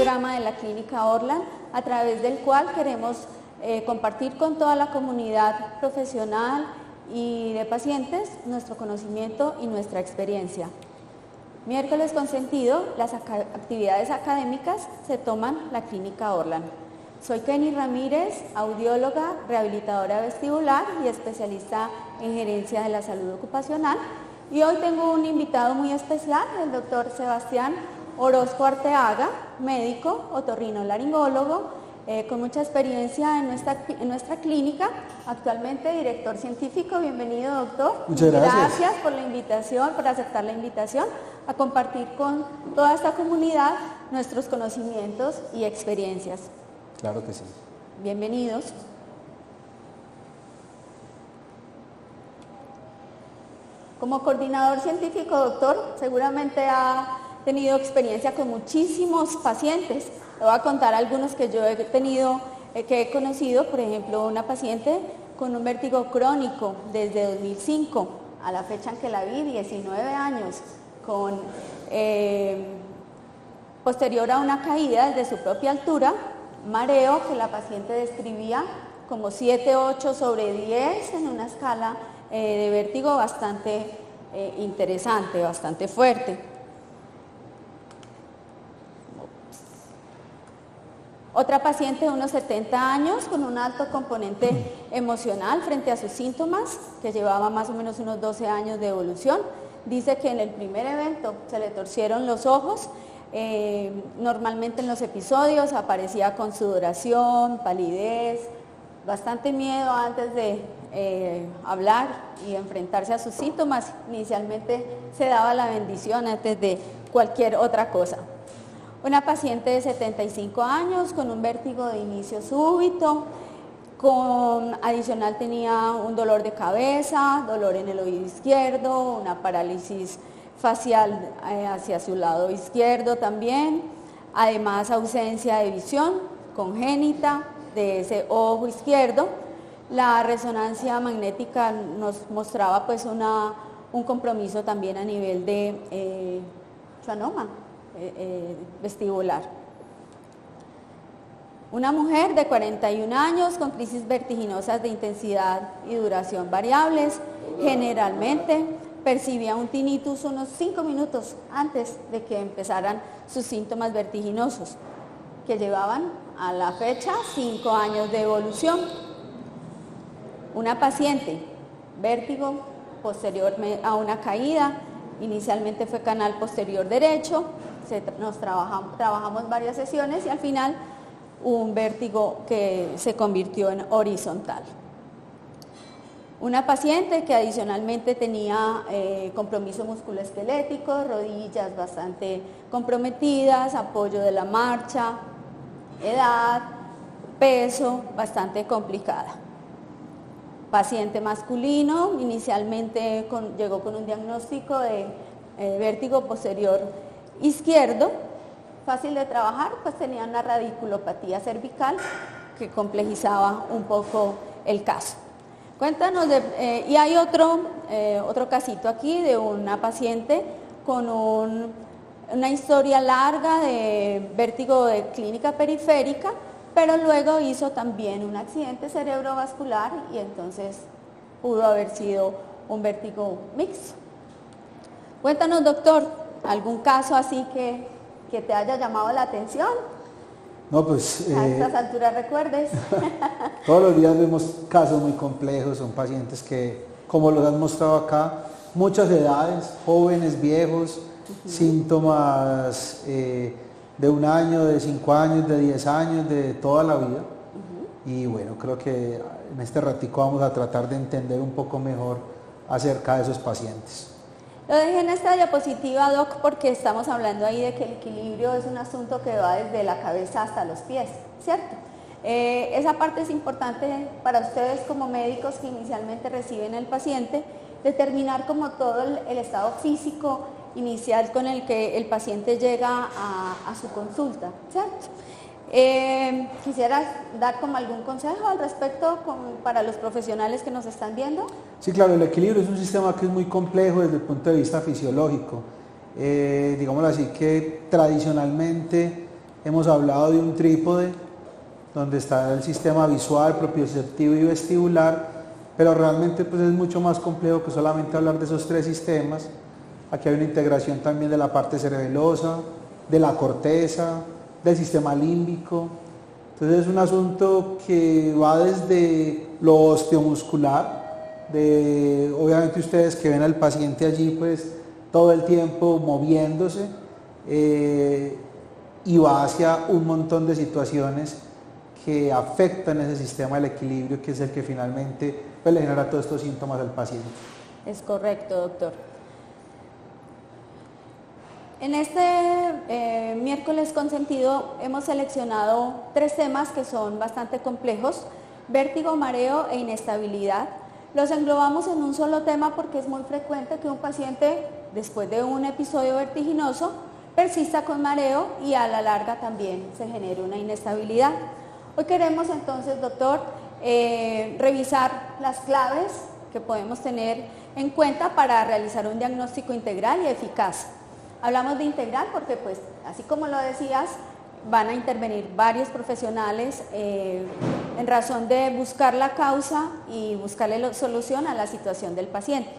programa de la Clínica Orlan, a través del cual queremos compartir con toda la comunidad profesional y de pacientes nuestro conocimiento y nuestra experiencia. Miércoles con sentido, las actividades académicas se toman la Clínica Orlan. Soy Kenny Ramírez, audióloga, rehabilitadora vestibular y especialista en gerencia de la salud ocupacional. Y hoy tengo un invitado muy especial, el doctor Sebastián Orozco Arteaga, médico, otorrinolaringólogo, con mucha experiencia en nuestra clínica, actualmente director científico. Bienvenido, doctor. Muchas gracias. Gracias por la invitación, por aceptar la invitación a compartir con toda esta comunidad nuestros conocimientos y experiencias. Claro que sí. Bienvenidos. Como coordinador científico, doctor, seguramente ha tenido experiencia con muchísimos pacientes. Le voy a contar algunos que yo he tenido, que he conocido, por ejemplo, una paciente con un vértigo crónico desde 2005 a la fecha en que la vi, 19 años, con posterior a una caída desde su propia altura, mareo que la paciente describía como 7/8/10 en una escala de vértigo bastante interesante, bastante fuerte. Otra paciente de unos 70 años con un alto componente emocional frente a sus síntomas, que llevaba más o menos unos 12 años de evolución. Dice que en el primer evento se le torcieron los ojos. Normalmente en los episodios aparecía con sudoración, palidez, bastante miedo antes de hablar y enfrentarse a sus síntomas. Inicialmente se daba la bendición antes de cualquier otra cosa. Una paciente de 75 años con un vértigo de inicio súbito, adicional tenía un dolor de cabeza, dolor en el oído izquierdo, una parálisis facial hacia su lado izquierdo también, además ausencia de visión congénita de ese ojo izquierdo. La resonancia magnética nos mostraba pues un compromiso también a nivel de schwannoma vestibular. Una mujer de 41 años con crisis vertiginosas de intensidad y duración variables, generalmente percibía un tinnitus unos 5 minutos antes de que empezaran sus síntomas vertiginosos, que llevaban a la fecha 5 años de evolución. Una paciente, vértigo posterior a una caída, inicialmente fue canal posterior derecho, trabajamos varias sesiones y al final un vértigo que se convirtió en horizontal. Una paciente que adicionalmente tenía compromiso musculoesquelético, rodillas bastante comprometidas, apoyo de la marcha, edad, peso bastante complicada. Paciente masculino, inicialmente llegó con un diagnóstico de vértigo posterior izquierdo, fácil de trabajar, pues tenía una radiculopatía cervical que complejizaba un poco el caso. Cuéntanos, y hay otro casito aquí de una paciente con una historia larga de vértigo de clínica periférica, pero luego hizo también un accidente cerebrovascular y entonces pudo haber sido un vértigo mixto. Cuéntanos, doctor, ¿algún caso así que te haya llamado la atención? No, pues... A estas alturas recuerdes. Todos los días vemos casos muy complejos, son pacientes que, como los han mostrado acá, muchas edades, jóvenes, viejos, síntomas de 1 año, de 5 años, de 10 años, de toda la vida. Y bueno, creo que en este ratico vamos a tratar de entender un poco mejor acerca de esos pacientes. Lo dejé en esta diapositiva, Doc, porque estamos hablando ahí de que el equilibrio es un asunto que va desde la cabeza hasta los pies, ¿cierto? Esa parte es importante para ustedes como médicos que inicialmente reciben al paciente, determinar como todo el estado físico inicial con el que el paciente llega a su consulta, ¿cierto? ¿Quisieras dar como algún consejo al respecto para los profesionales que nos están viendo? Sí, claro, el equilibrio es un sistema que es muy complejo desde el punto de vista fisiológico. Digámoslo así, que tradicionalmente hemos hablado de un trípode donde está el sistema visual, propioceptivo y vestibular, pero realmente pues es mucho más complejo que solamente hablar de esos tres sistemas. Aquí hay una integración también de la parte cerebelosa, de la corteza, del sistema límbico. Entonces es un asunto que va desde lo osteomuscular, obviamente ustedes que ven al paciente allí pues todo el tiempo moviéndose, y va hacia un montón de situaciones que afectan ese sistema del equilibrio, que es el que finalmente pues, le genera todos estos síntomas al paciente. Es correcto, doctor. En este miércoles consentido hemos seleccionado 3 temas que son bastante complejos: vértigo, mareo e inestabilidad. Los englobamos en un solo tema porque es muy frecuente que un paciente, después de un episodio vertiginoso, persista con mareo y a la larga también se genere una inestabilidad. Hoy queremos entonces, doctor, revisar las claves que podemos tener en cuenta para realizar un diagnóstico integral y eficaz. Hablamos de integral porque, pues, así como lo decías, van a intervenir varios profesionales en razón de buscar la causa y buscarle solución a la situación del paciente.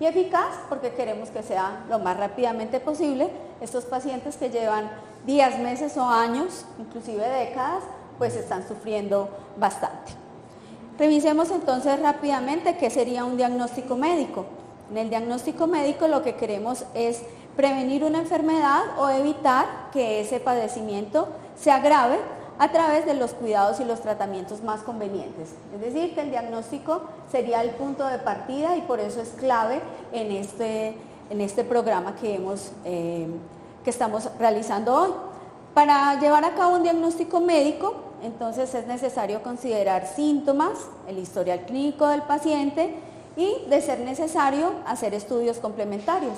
Y eficaz porque queremos que sea lo más rápidamente posible. Estos pacientes que llevan días, meses o años, inclusive décadas, pues están sufriendo bastante. Revisemos entonces rápidamente qué sería un diagnóstico médico. En el diagnóstico médico lo que queremos es prevenir una enfermedad o evitar que ese padecimiento se agrave a través de los cuidados y los tratamientos más convenientes. Es decir, que el diagnóstico sería el punto de partida y por eso es clave en este programa que estamos realizando hoy. Para llevar a cabo un diagnóstico médico, entonces es necesario considerar síntomas, el historial clínico del paciente y, de ser necesario, hacer estudios complementarios.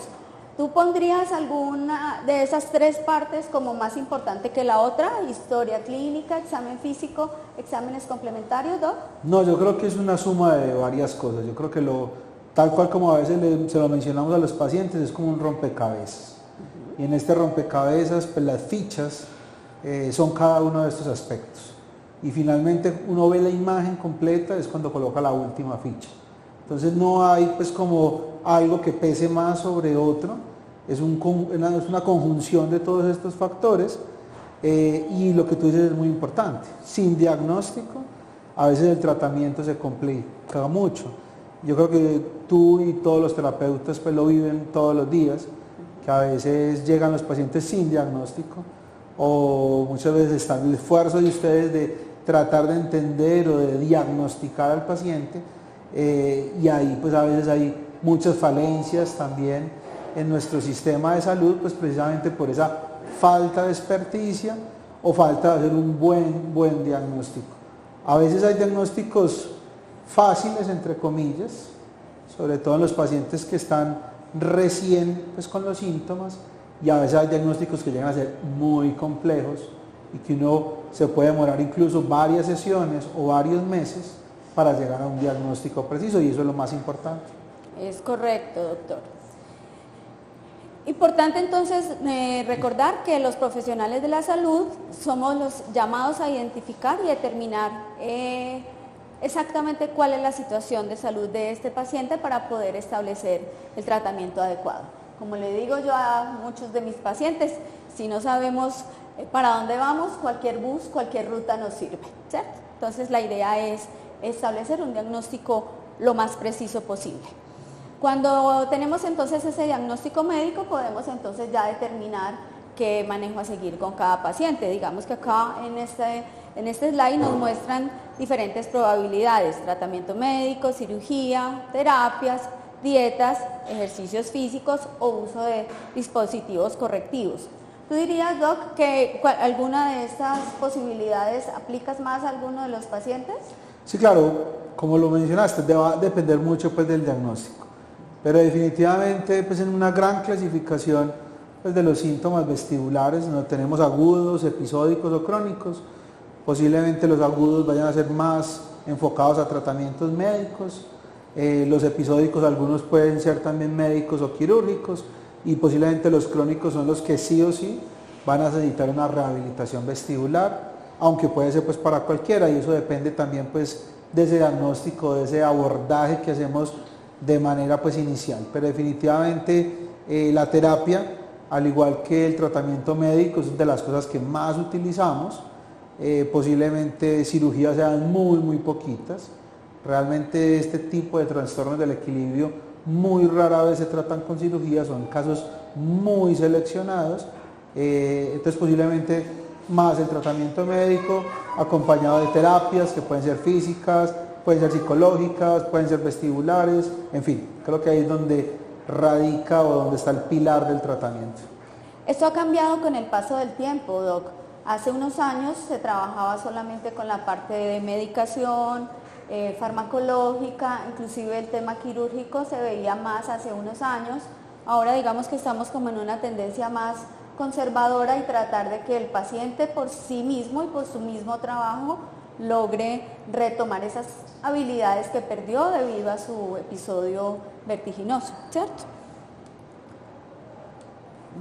¿Tú pondrías alguna de esas 3 partes como más importante que la otra? Historia clínica, examen físico, exámenes complementarios, ¿no? No, yo creo que es una suma de varias cosas. Yo creo que tal cual como a veces se lo mencionamos a los pacientes, es como un rompecabezas. Y en este rompecabezas, pues las fichas son cada uno de estos aspectos. Y finalmente uno ve la imagen completa, es cuando coloca la última ficha. Entonces no hay pues como algo que pese más sobre otro, es una conjunción de todos estos factores, y lo que tú dices es muy importante. Sin diagnóstico, a veces el tratamiento se complica mucho. Yo creo que tú y todos los terapeutas pues lo viven todos los días, que a veces llegan los pacientes sin diagnóstico, o muchas veces está el esfuerzo de ustedes de tratar de entender o de diagnosticar al paciente, y ahí pues a veces hay muchas falencias también en nuestro sistema de salud, pues precisamente por esa falta de experticia o falta de hacer un buen diagnóstico. A veces hay diagnósticos fáciles, entre comillas, sobre todo en los pacientes que están recién pues, con los síntomas, y a veces hay diagnósticos que llegan a ser muy complejos y que uno se puede demorar incluso varias sesiones o varios meses para llegar a un diagnóstico preciso, y eso es lo más importante. Es correcto, doctor. Importante entonces recordar que los profesionales de la salud somos los llamados a identificar y determinar exactamente cuál es la situación de salud de este paciente para poder establecer el tratamiento adecuado. Como le digo yo a muchos de mis pacientes, si no sabemos para dónde vamos, cualquier bus, cualquier ruta nos sirve, ¿cierto? Entonces la idea es establecer un diagnóstico lo más preciso posible. Cuando tenemos entonces ese diagnóstico médico, podemos entonces ya determinar qué manejo a seguir con cada paciente. Digamos que acá en este slide nos muestran diferentes probabilidades: tratamiento médico, cirugía, terapias, dietas, ejercicios físicos o uso de dispositivos correctivos. ¿Tú dirías, Doc, que alguna de estas posibilidades aplicas más a alguno de los pacientes? Sí, claro, como lo mencionaste, va a depender mucho pues, del diagnóstico, pero definitivamente pues, en una gran clasificación pues, de los síntomas vestibulares, donde tenemos agudos, episódicos o crónicos, posiblemente los agudos vayan a ser más enfocados a tratamientos médicos, los episódicos algunos pueden ser también médicos o quirúrgicos, y posiblemente los crónicos son los que sí o sí van a necesitar una rehabilitación vestibular, aunque puede ser pues para cualquiera, y eso depende también pues de ese diagnóstico, de ese abordaje que hacemos de manera pues inicial. Pero definitivamente la terapia, al igual que el tratamiento médico, es de las cosas que más utilizamos. Posiblemente cirugías sean muy poquitas. Realmente este tipo de trastornos del equilibrio muy rara vez se tratan con cirugía, son casos muy seleccionados. Entonces posiblemente más el tratamiento médico acompañado de terapias que pueden ser físicas, pueden ser psicológicas, pueden ser vestibulares, en fin, creo que ahí es donde radica o donde está el pilar del tratamiento. Esto ha cambiado con el paso del tiempo, Doc. Hace unos años se trabajaba solamente con la parte de medicación, farmacológica, inclusive el tema quirúrgico se veía más hace unos años. Ahora digamos que estamos como en una tendencia más conservadora y tratar de que el paciente por sí mismo y por su mismo trabajo logre retomar esas habilidades que perdió debido a su episodio vertiginoso, ¿cierto?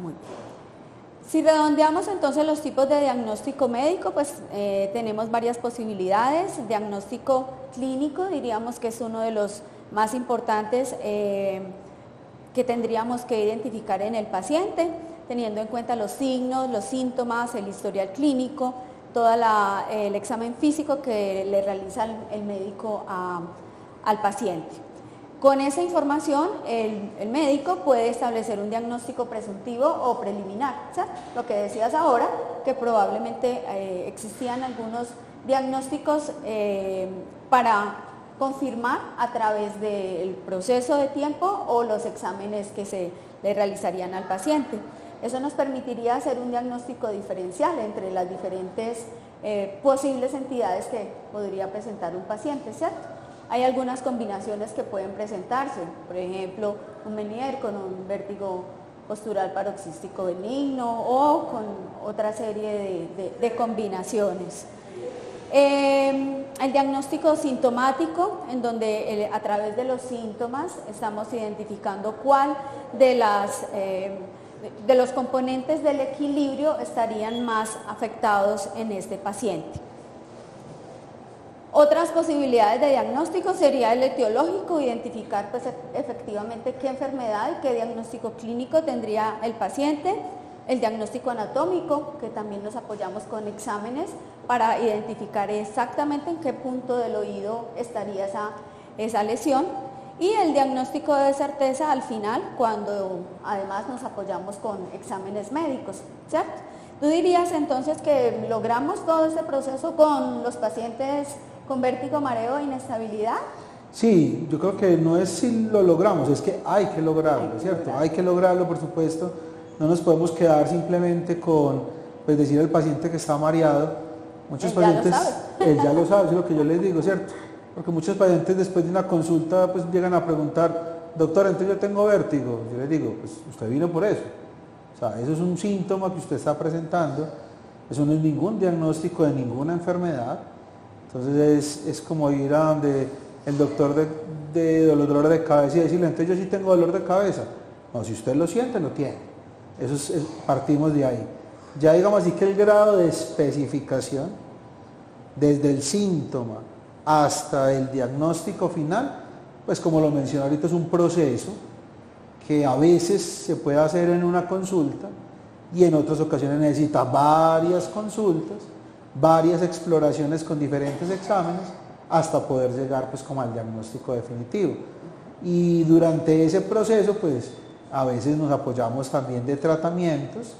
Muy bien. Si redondeamos entonces los tipos de diagnóstico médico, pues tenemos varias posibilidades. Diagnóstico clínico, diríamos que es uno de los más importantes que tendríamos que identificar en el paciente, teniendo en cuenta los signos, los síntomas, el historial clínico, todo el examen físico que le realiza el médico al paciente. Con esa información, el médico puede establecer un diagnóstico presuntivo o preliminar, ¿sabes? Lo que decías ahora, que probablemente existían algunos diagnósticos para confirmar a través del proceso de tiempo o los exámenes que se le realizarían al paciente. Eso nos permitiría hacer un diagnóstico diferencial entre las diferentes posibles entidades que podría presentar un paciente, ¿cierto? Hay algunas combinaciones que pueden presentarse, por ejemplo, un Meniere con un vértigo postural paroxístico benigno o con otra serie de combinaciones. El diagnóstico sintomático, en donde a través de los síntomas estamos identificando cuál de los componentes del equilibrio estarían más afectados en este paciente. Otras posibilidades de diagnóstico sería el etiológico, identificar pues efectivamente qué enfermedad y qué diagnóstico clínico tendría el paciente. El diagnóstico anatómico, que también nos apoyamos con exámenes para identificar exactamente en qué punto del oído estaría esa lesión. Y el diagnóstico de certeza al final, cuando además nos apoyamos con exámenes médicos, ¿cierto? ¿Tú dirías entonces que logramos todo este proceso con los pacientes con vértigo, mareo e inestabilidad? Sí, yo creo que no es si lo logramos, es que hay que lograrlo, ¿cierto? Hay que lograrlo, por supuesto. No nos podemos quedar simplemente con pues, decir al paciente que está mareado. Muchos pacientes, él ya lo sabe, es lo que yo les digo, ¿cierto? Porque muchos pacientes después de una consulta pues llegan a preguntar, doctor, entonces yo tengo vértigo. Yo les digo, pues usted vino por eso. O sea, eso es un síntoma que usted está presentando, eso no es ningún diagnóstico de ninguna enfermedad. Entonces es como ir a donde el doctor de dolor de cabeza y decirle, entonces yo sí tengo dolor de cabeza. No, si usted lo siente, lo tiene. Partimos de ahí. Ya digamos así que el grado de especificación, desde el síntoma hasta el diagnóstico final, pues como lo mencioné ahorita, es un proceso que a veces se puede hacer en una consulta y en otras ocasiones necesita varias consultas, varias exploraciones con diferentes exámenes hasta poder llegar pues como al diagnóstico definitivo. Y durante ese proceso pues a veces nos apoyamos también de tratamientos,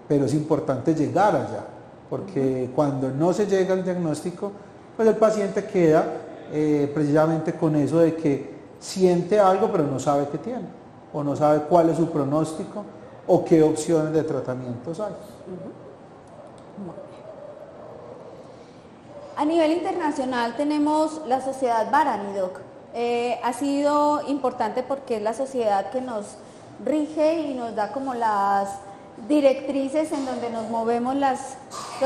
pero es importante llegar allá, porque cuando no se llega al diagnóstico, pues el paciente queda precisamente con eso de que siente algo pero no sabe qué tiene, o no sabe cuál es su pronóstico, o qué opciones de tratamientos hay. A nivel internacional tenemos la Sociedad Varani, Doc. Ha sido importante porque es la sociedad que nos rige y nos da como las directrices en donde nos movemos los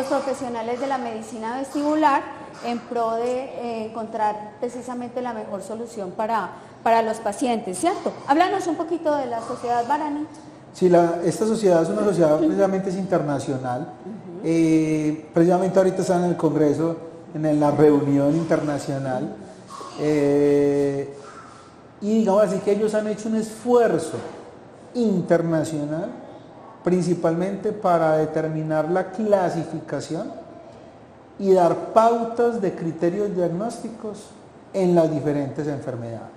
profesionales de la medicina vestibular en pro de encontrar precisamente la mejor solución para los pacientes, ¿cierto? Háblanos un poquito de la Sociedad Varani. Sí, esta sociedad es una sociedad precisamente es internacional. Precisamente ahorita están en el Congreso, en la reunión internacional. Y digamos así que ellos han hecho un esfuerzo internacional principalmente para determinar la clasificación y dar pautas de criterios diagnósticos en las diferentes enfermedades.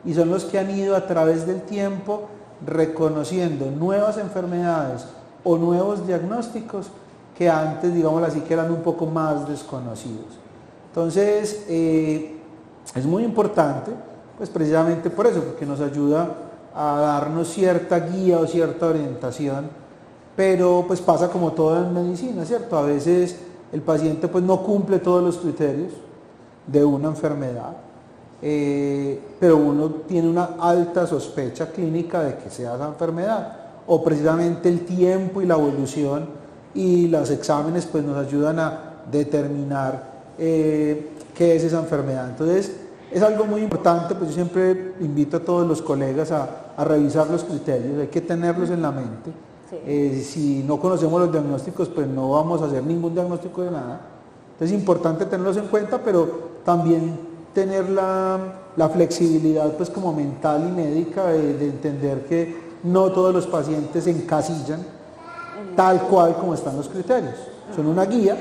Y son los que han ido a través del tiempo reconociendo nuevas enfermedades o nuevos diagnósticos que antes, digamos así, que eran un poco más desconocidos. Entonces, es muy importante, pues precisamente por eso, porque nos ayuda a darnos cierta guía o cierta orientación, pero pues pasa como todo en medicina, ¿cierto? A veces el paciente pues no cumple todos los criterios de una enfermedad, pero uno tiene una alta sospecha clínica de que sea esa enfermedad, o precisamente el tiempo y la evolución y los exámenes pues nos ayudan a determinar qué es esa enfermedad. Entonces es algo muy importante, pues yo siempre invito a todos los colegas a revisar los criterios, hay que tenerlos en la mente. Sí. Si no conocemos los diagnósticos, pues no vamos a hacer ningún diagnóstico de nada. Entonces es importante tenerlos en cuenta, pero también tener la flexibilidad pues como mental y médica de entender que no todos los pacientes se encasillan tal cual como están los criterios. Son una guía,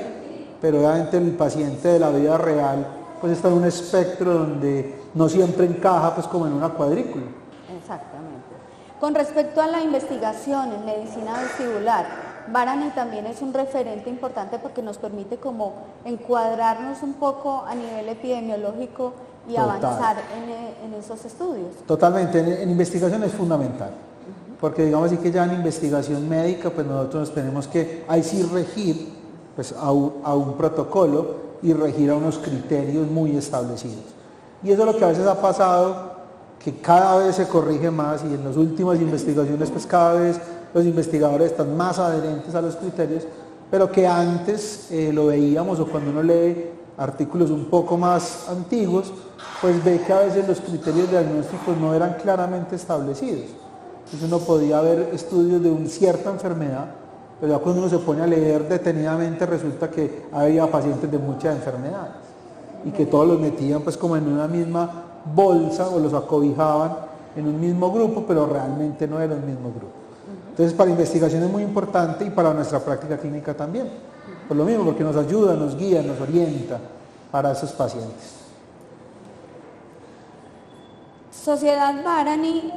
pero obviamente el paciente de la vida real pues está en un espectro donde no siempre encaja pues como en una cuadrícula. Exactamente. Con respecto a la investigación en medicina vestibular, Varani también es un referente importante porque nos permite como encuadrarnos un poco a nivel epidemiológico y Total. Avanzar en esos estudios. Totalmente, en investigación es fundamental, porque digamos así que ya en investigación médica pues nosotros nos tenemos que ahí sí regir pues a un protocolo y regir a unos criterios muy establecidos. Y eso es lo que a veces ha pasado, que cada vez se corrige más y en las últimas investigaciones pues cada vez los investigadores están más adherentes a los criterios, pero que antes lo veíamos, o cuando uno lee artículos un poco más antiguos, pues ve que a veces los criterios diagnósticos no eran claramente establecidos. Entonces uno podía ver estudios de una cierta enfermedad, pero ya cuando uno se pone a leer detenidamente resulta que había pacientes de muchas enfermedades y que todos los metían pues como en una misma bolsa o los acobijaban en un mismo grupo, pero realmente no era el mismo grupo. Entonces para investigación es muy importante y para nuestra práctica clínica también, por lo mismo, porque nos ayuda, nos guía, nos orienta para esos pacientes. Sociedad Varani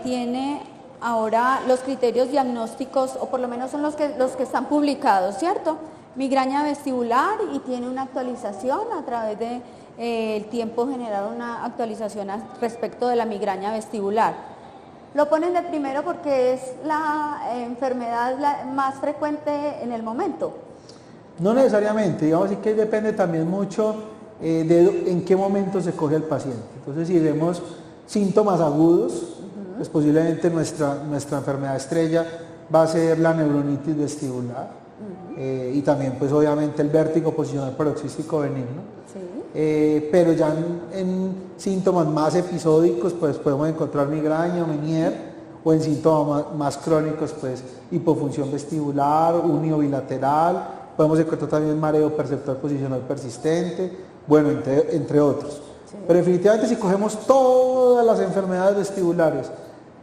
tiene ahora los criterios diagnósticos, o por lo menos son los que están publicados, ¿cierto? Migraña vestibular, y tiene una actualización a través de el tiempo, generaron una actualización respecto de la migraña vestibular. Lo ponen de primero porque es la enfermedad más frecuente en el momento. No necesariamente, digamos así que depende también mucho de en qué momento se coge el paciente. Entonces si vemos síntomas agudos, pues posiblemente nuestra enfermedad estrella va a ser la neuronitis vestibular y también pues obviamente el vértigo posicional paroxístico benigno. Sí. Pero ya en síntomas más episódicos pues podemos encontrar migraña o Meniere, o en síntomas más crónicos pues hipofunción vestibular, unio bilateral, podemos encontrar también mareo perceptual posicional persistente, bueno, entre otros. Sí. Pero definitivamente si cogemos todas las enfermedades vestibulares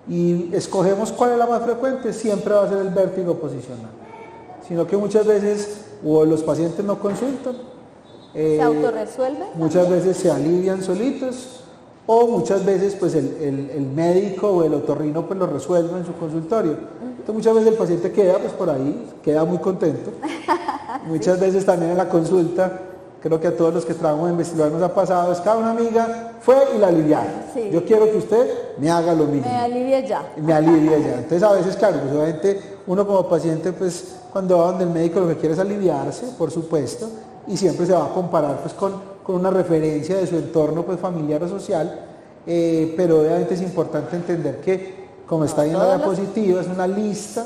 y escogemos cuál es la más frecuente, siempre va a ser el vértigo posicional. Sino que muchas veces o los pacientes no consultan, ¿se autorresuelve? Muchas veces se alivian solitos, o muchas veces pues el médico o el otorrino pues lo resuelve en su consultorio. Entonces muchas veces el paciente queda pues por ahí, queda muy contento. Muchas veces también en la consulta, creo que a todos los que trabajamos en vestibular nos ha pasado, es que una amiga fue y la aliviaron. Sí. Yo quiero que usted me haga lo mismo. Me alivie ya. Me alivie ya. Entonces a veces, claro, pues obviamente uno como paciente pues cuando va donde el médico lo que quiere es aliviarse, por supuesto, y siempre se va a comparar pues con una referencia de su entorno pues familiar o social, pero obviamente es importante entender que, como está ahí en la diapositiva, es una lista,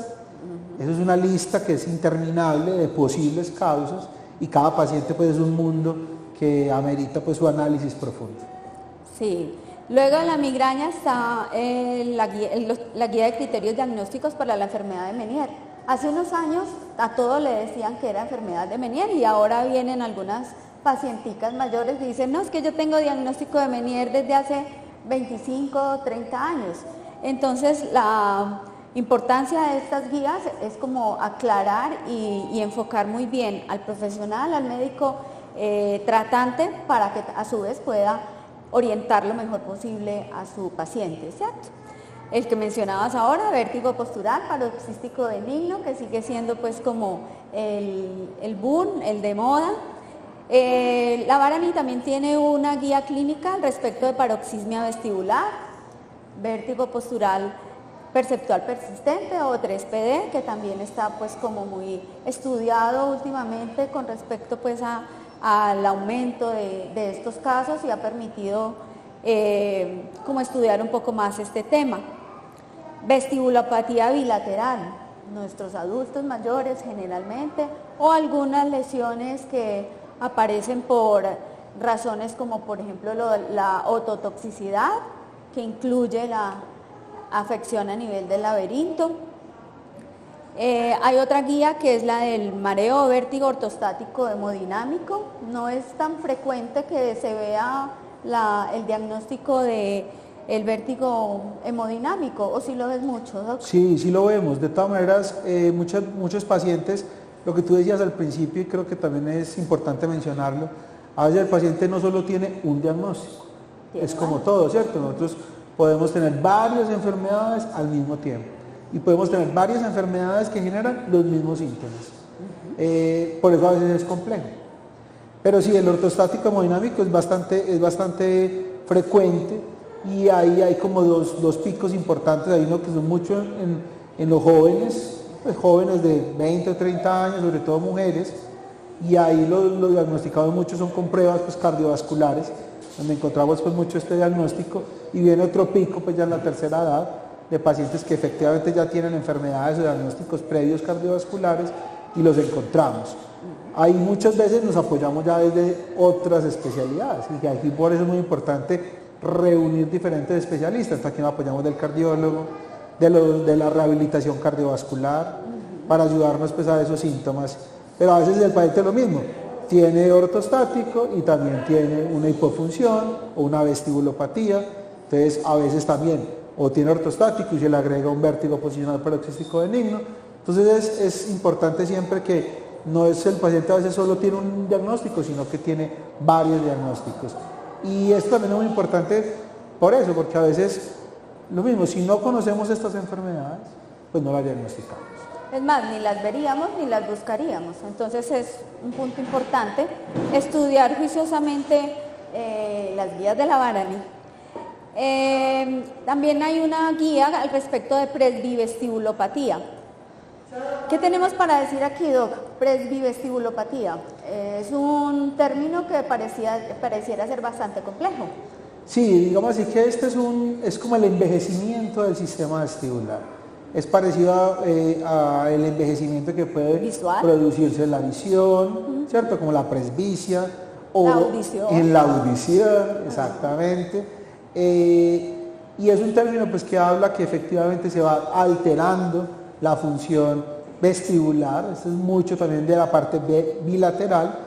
eso es una lista que es interminable de posibles causas, y cada paciente pues es un mundo que amerita pues su análisis profundo. Sí, Luego de la migraña está la guía de criterios diagnósticos para la enfermedad de Meniere. Hace unos años a todos le decían que era enfermedad de Meniere y ahora vienen algunas pacienticas mayores y dicen, no, es que yo tengo diagnóstico de Meniere desde hace 25 o 30 años. Entonces la importancia de estas guías es como aclarar y enfocar muy bien al profesional, al médico tratante, para que a su vez pueda orientar lo mejor posible a su paciente, ¿cierto? El que mencionabas ahora, vértigo postural paroxístico benigno, que sigue siendo pues como el boom, el de moda. La Varani también tiene una guía clínica respecto de paroxismia vestibular, vértigo postural perceptual persistente o 3PD, que también está pues como muy estudiado últimamente con respecto pues al aumento de estos casos y ha permitido como estudiar un poco más este tema. Vestibulopatía bilateral, nuestros adultos mayores generalmente, o algunas lesiones que aparecen por razones como por ejemplo la ototoxicidad, que incluye la afección a nivel del laberinto. Hay otra guía que es la del mareo o vértigo ortostático hemodinámico. No es tan frecuente que se vea el diagnóstico de el vértigo hemodinámico, ¿o si lo ves mucho, doctor? Sí, sí lo vemos. De todas maneras, muchos pacientes, lo que tú decías al principio, y creo que también es importante mencionarlo, a veces el paciente no solo tiene un diagnóstico, es como todo, ¿cierto? Nosotros podemos tener varias enfermedades al mismo tiempo y podemos tener varias enfermedades que generan los mismos síntomas. Por eso a veces es complejo. Pero sí, el ortostático hemodinámico es bastante frecuente y ahí hay como dos picos importantes. Hay uno que son mucho en los jóvenes, pues jóvenes de 20 o 30 años, sobre todo mujeres, y ahí los diagnosticados muchos son con pruebas pues, cardiovasculares, donde encontramos pues mucho este diagnóstico, y viene otro pico pues ya en la tercera edad de pacientes que efectivamente ya tienen enfermedades o diagnósticos previos cardiovasculares y los encontramos. Ahí muchas veces nos apoyamos ya desde otras especialidades y aquí por eso es muy importante reunir diferentes especialistas. Aquí nos apoyamos del cardiólogo, de la rehabilitación cardiovascular para ayudarnos pues, a esos síntomas, pero a veces el paciente es lo mismo. Tiene ortostático y también tiene una hipofunción o una vestibulopatía, entonces a veces también o tiene ortostático y se le agrega un vértigo posicional paroxístico benigno. Entonces es importante siempre que no es el paciente a veces solo tiene un diagnóstico, sino que tiene varios diagnósticos. Y esto también es muy importante por eso, porque a veces lo mismo, si no conocemos estas enfermedades, pues no las diagnosticamos. Es más, ni las veríamos ni las buscaríamos. Entonces es un punto importante estudiar juiciosamente las guías de la Varani. También hay una guía al respecto de presbivestibulopatía. ¿Qué tenemos para decir aquí, Doc? Presbivestibulopatía. Es un término que pareciera ser bastante complejo. Sí, digamos así que este es como el envejecimiento del sistema vestibular. Es parecido a el envejecimiento que puede producirse en la visión, ¿cierto? Como la presbicia o en la audición, exactamente. Y es un término pues, que habla que efectivamente se va alterando la función vestibular. Esto es mucho también de la parte bilateral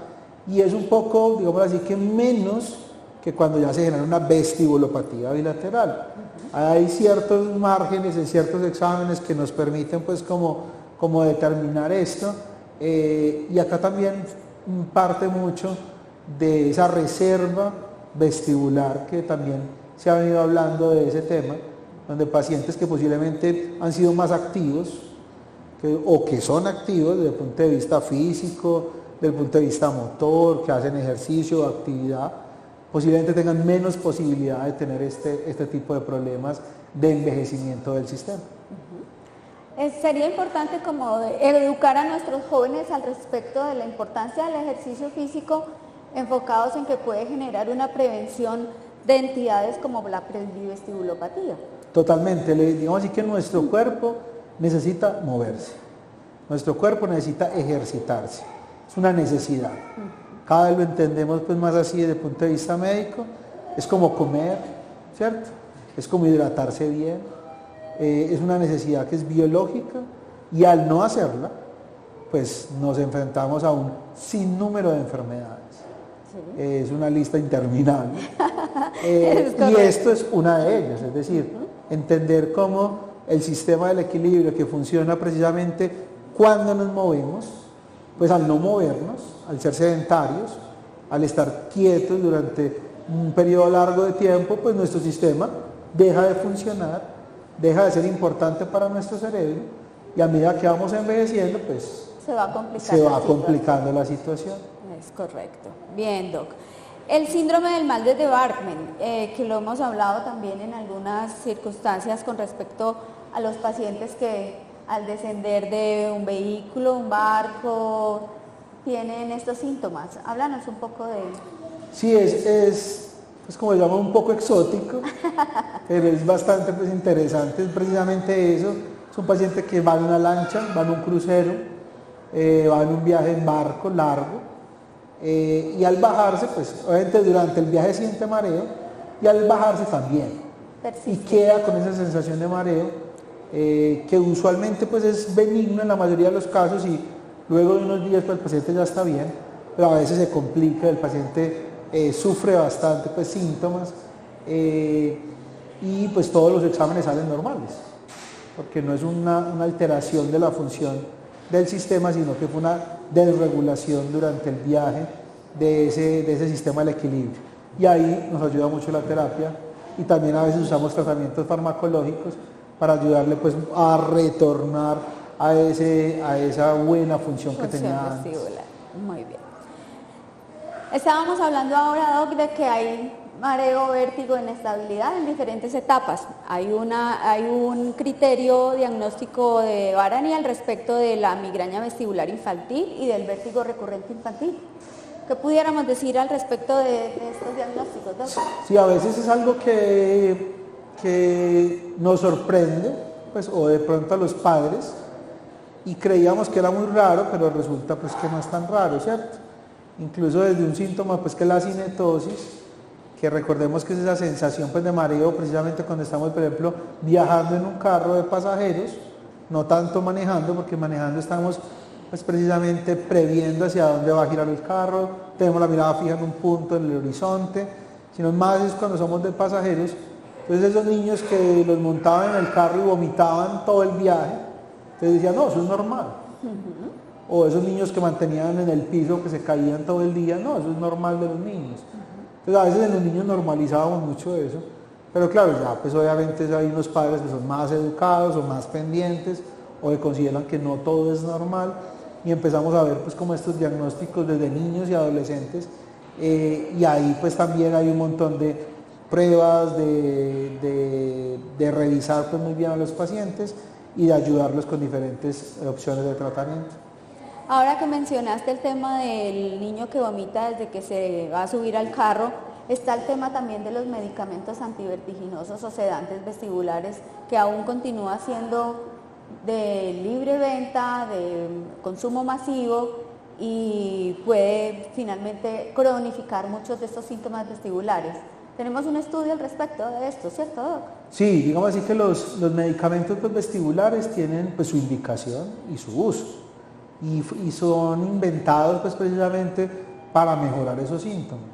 y es un poco, digamos así, que menos que cuando ya se genera una vestibulopatía bilateral. Hay ciertos márgenes en ciertos exámenes que nos permiten pues como determinar esto y acá también parte mucho de esa reserva vestibular que también se ha venido hablando de ese tema, donde pacientes que posiblemente han sido más activos o que son activos desde el punto de vista físico, desde el punto de vista motor, que hacen ejercicio o actividad, posiblemente tengan menos posibilidad de tener este tipo de problemas de envejecimiento del sistema. Sería importante como educar a nuestros jóvenes al respecto de la importancia del ejercicio físico, enfocados en que puede generar una prevención de entidades como la presbivestibulopatía. Totalmente, digamos así que nuestro cuerpo necesita moverse, nuestro cuerpo necesita ejercitarse, es una necesidad. Cada vez lo entendemos pues más así desde el punto de vista médico, es como comer, ¿cierto? Es como hidratarse bien, es una necesidad que es biológica y al no hacerla, pues nos enfrentamos a un sinnúmero de enfermedades. Sí. Es una lista interminable. Es Y correcto. esto es una de ellas, es decir, entender cómo el sistema del equilibrio que funciona precisamente cuando nos movemos, pues al no movernos, al ser sedentarios, al estar quietos durante un periodo largo de tiempo, pues nuestro sistema deja de funcionar, deja de ser importante para nuestro cerebro y a medida que vamos envejeciendo, pues Se va complicando. se va la situación. complicando la situación. Es correcto. Bien, Doc. El síndrome del mal de Bartman, que lo hemos hablado también en algunas circunstancias con respecto a los pacientes que al descender de un vehículo, un barco, tienen estos síntomas. Háblanos un poco de ello. Sí, es como llaman un poco exótico, pero es bastante pues, interesante, es precisamente eso. Es un paciente que va en una lancha, va en un crucero, va en un viaje en barco largo, y al bajarse, pues obviamente durante el viaje siente mareo, y al bajarse también, y Persiste. queda con esa sensación de mareo, que usualmente pues es benigno en la mayoría de los casos, y luego de unos días pues, el paciente ya está bien, pero a veces se complica, el paciente sufre bastante pues, síntomas, y pues todos los exámenes salen normales, porque no es una alteración de la función del sistema, sino que fue una desregulación durante el viaje de ese sistema del equilibrio. Y ahí nos ayuda mucho la terapia y también a veces usamos tratamientos farmacológicos para ayudarle pues, a retornar a esa buena función que tenía antes. Vestibular. Muy bien. Estábamos hablando ahora, Doc, de que hay mareo, vértigo, inestabilidad en diferentes etapas. Hay un criterio diagnóstico de Barani al respecto de la migraña vestibular infantil y del vértigo recurrente infantil. ¿Qué pudiéramos decir al respecto de estos diagnósticos, Doc? Sí, a veces es algo que nos sorprende, pues, o de pronto a los padres, y creíamos que era muy raro, pero resulta pues que no es tan raro, ¿cierto? Incluso desde un síntoma pues que es la cinetosis, que recordemos que es esa sensación pues de mareo precisamente cuando estamos, por ejemplo, viajando en un carro de pasajeros, no tanto manejando, porque manejando estamos pues precisamente previendo hacia dónde va a girar el carro, tenemos la mirada fija en un punto en el horizonte, sino más es cuando somos de pasajeros. Entonces esos niños que los montaban en el carro y vomitaban todo el viaje, entonces decían, no, eso es normal. O esos niños que mantenían en el piso, que se caían todo el día, no, eso es normal de los niños. Entonces a veces en los niños normalizábamos mucho eso, pero claro, ya pues obviamente hay unos padres que son más educados o más pendientes o que consideran que no todo es normal y empezamos a ver pues como estos diagnósticos desde niños y adolescentes, y ahí pues también hay un montón de pruebas, de revisar pues muy bien a los pacientes y de ayudarlos con diferentes opciones de tratamiento. Ahora que mencionaste el tema del niño que vomita desde que se va a subir al carro, está el tema también de los medicamentos antivertiginosos o sedantes vestibulares, que aún continúa siendo de libre venta, de consumo masivo y puede finalmente cronificar muchos de estos síntomas vestibulares. Tenemos un estudio al respecto de esto, ¿cierto, Doc? Sí, digamos así que los medicamentos pues, vestibulares tienen pues, su indicación y su uso. Y son inventados pues, precisamente para mejorar esos síntomas.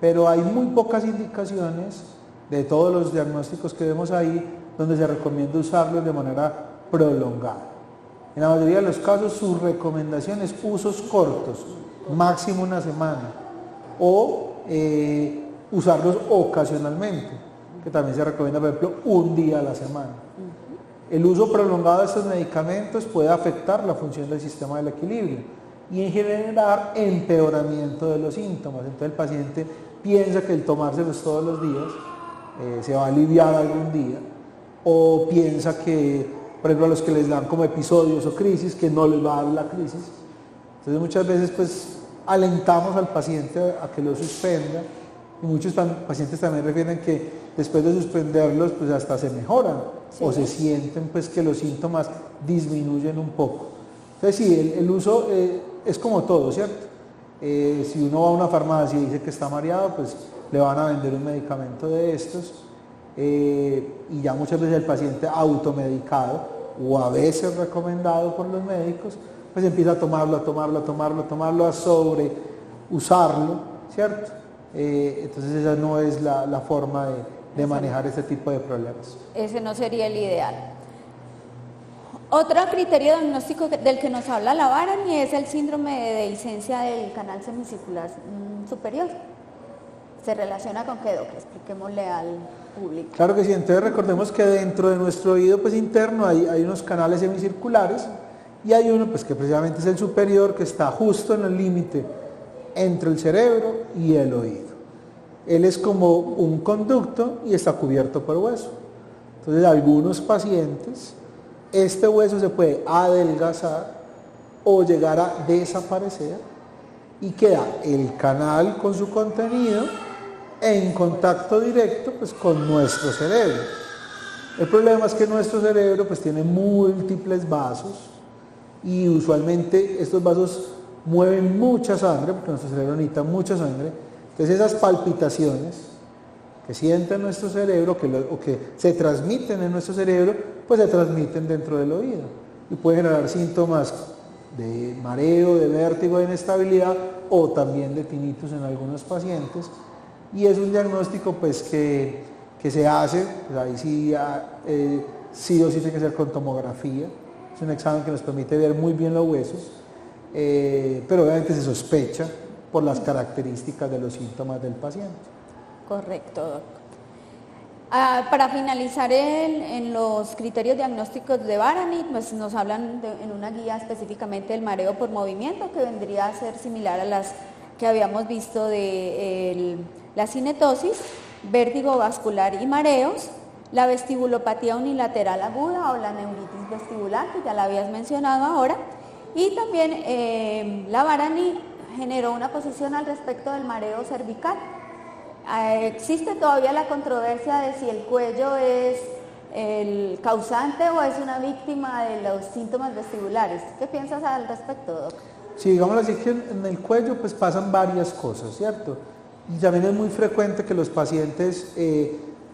Pero hay muy pocas indicaciones de todos los diagnósticos que vemos ahí donde se recomienda usarlos de manera prolongada. En la mayoría de los casos su recomendación es usos cortos, máximo una semana, o usarlos ocasionalmente, que también se recomienda por ejemplo un día a la semana. El uso prolongado de estos medicamentos puede afectar la función del sistema del equilibrio y en generar empeoramiento de los síntomas. Entonces el paciente piensa que el tomárselos todos los días se va a aliviar algún día, o piensa que, por ejemplo, a los que les dan como episodios o crisis, que no les va a dar la crisis. Entonces muchas veces pues alentamos al paciente a que lo suspenda y muchos pacientes también refieren que después de suspenderlos pues hasta se mejoran, sí, o se sienten pues que los síntomas disminuyen un poco. Entonces sí, el uso es como todo, ¿cierto? Si uno va a una farmacia y dice que está mareado, pues le van a vender un medicamento de estos, y ya muchas veces el paciente automedicado o a veces recomendado por los médicos, pues empieza a tomarlo, a sobreusarlo, ¿cierto? Entonces esa no es la forma de manejar este tipo de problemas. Ese no sería el ideal. Otro criterio diagnóstico del que nos habla la Varani es el síndrome de dehiscencia del canal semicircular superior. ¿Se relaciona con qué, Doc? Expliquémosle al público. Claro que sí, entonces recordemos que dentro de nuestro oído pues, interno hay unos canales semicirculares y hay uno pues, que precisamente es el superior, que está justo en el límite entre el cerebro y el oído. Él es como un conducto y está cubierto por hueso. Entonces algunos pacientes, este hueso se puede adelgazar o llegar a desaparecer y queda el canal con su contenido en contacto directo pues, con nuestro cerebro. El problema es que nuestro cerebro pues, tiene múltiples vasos y usualmente estos vasos mueven mucha sangre, porque nuestro cerebro necesita mucha sangre. Entonces esas palpitaciones que siente nuestro cerebro o que se transmiten en nuestro cerebro, pues se transmiten dentro del oído y puede generar síntomas de mareo, de vértigo, de inestabilidad o también de tinnitus en algunos pacientes. Y es un diagnóstico pues que se hace, pues ahí sí o sí tiene que ser con tomografía. Es un examen que nos permite ver muy bien los huesos, pero obviamente se sospecha por las características de los síntomas del paciente. Correcto, doctor. Para finalizar en los criterios diagnósticos de Varani, pues nos hablan en una guía específicamente del mareo por movimiento, que vendría a ser similar a las que habíamos visto de la cinetosis, vértigo vascular y mareos, la vestibulopatía unilateral aguda o la neuritis vestibular, que ya la habías mencionado ahora, y también la Varani generó una posición al respecto del mareo cervical. Existe todavía la controversia de si el cuello es el causante o es una víctima de los síntomas vestibulares. ¿Qué piensas al respecto, Doc? Sí, digamos así que en el cuello pues pasan varias cosas, ¿cierto? Y también es muy frecuente que los pacientes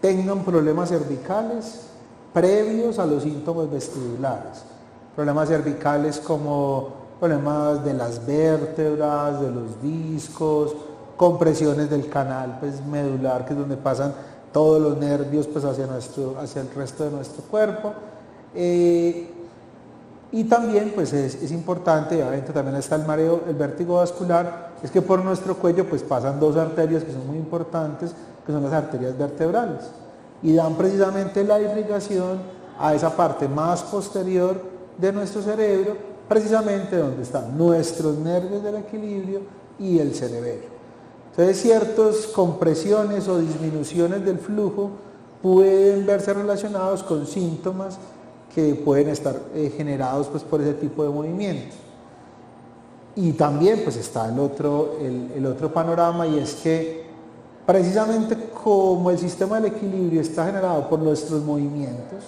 tengan problemas cervicales previos a los síntomas vestibulares. Problemas cervicales como problemas de las vértebras, de los discos, compresiones del canal pues, medular, que es donde pasan todos los nervios pues, hacia el resto de nuestro cuerpo. Y también pues, es importante, y obviamente también está el mareo, el vértigo vascular, es que por nuestro cuello pues, pasan dos arterias que son muy importantes, que son las arterias vertebrales, y dan precisamente la irrigación a esa parte más posterior de nuestro cerebro, precisamente donde están nuestros nervios del equilibrio y el cerebelo. Entonces ciertas compresiones o disminuciones del flujo pueden verse relacionados con síntomas que pueden estar generados pues, por ese tipo de movimientos. Y también pues, está el otro panorama, y es que precisamente como el sistema del equilibrio está generado por nuestros movimientos,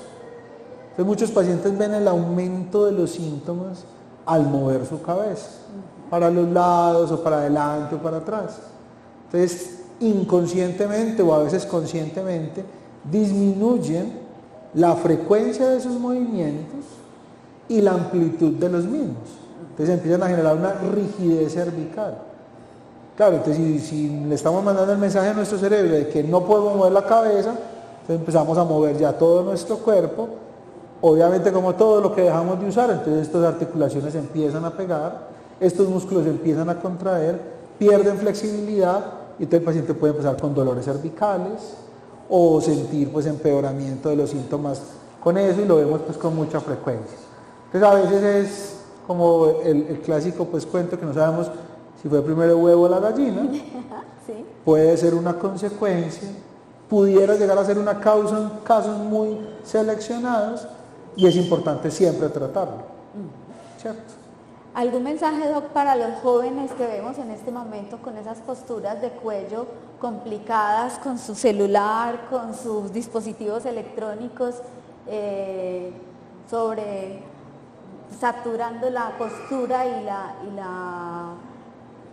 entonces muchos pacientes ven el aumento de los síntomas al mover su cabeza, para los lados o para adelante o para atrás. Entonces, inconscientemente o a veces conscientemente, disminuyen la frecuencia de esos movimientos y la amplitud de los mismos. Entonces empiezan a generar una rigidez cervical. Claro, entonces si le estamos mandando el mensaje a nuestro cerebro de que no podemos mover la cabeza, entonces empezamos a mover ya todo nuestro cuerpo. Obviamente como todo lo que dejamos de usar, entonces estas articulaciones empiezan a pegar, estos músculos empiezan a contraer, pierden flexibilidad, y entonces el paciente puede empezar con dolores cervicales o sentir pues empeoramiento de los síntomas con eso, y lo vemos pues con mucha frecuencia. Entonces a veces es como el clásico pues cuento que no sabemos si fue primero el huevo o la gallina. Sí. Puede ser una consecuencia, pudiera llegar a ser una causa en casos muy seleccionados, y es importante siempre tratarlo, ¿cierto? ¿Algún mensaje, Doc, para los jóvenes que vemos en este momento con esas posturas de cuello complicadas, con su celular, con sus dispositivos electrónicos, sobre saturando la postura y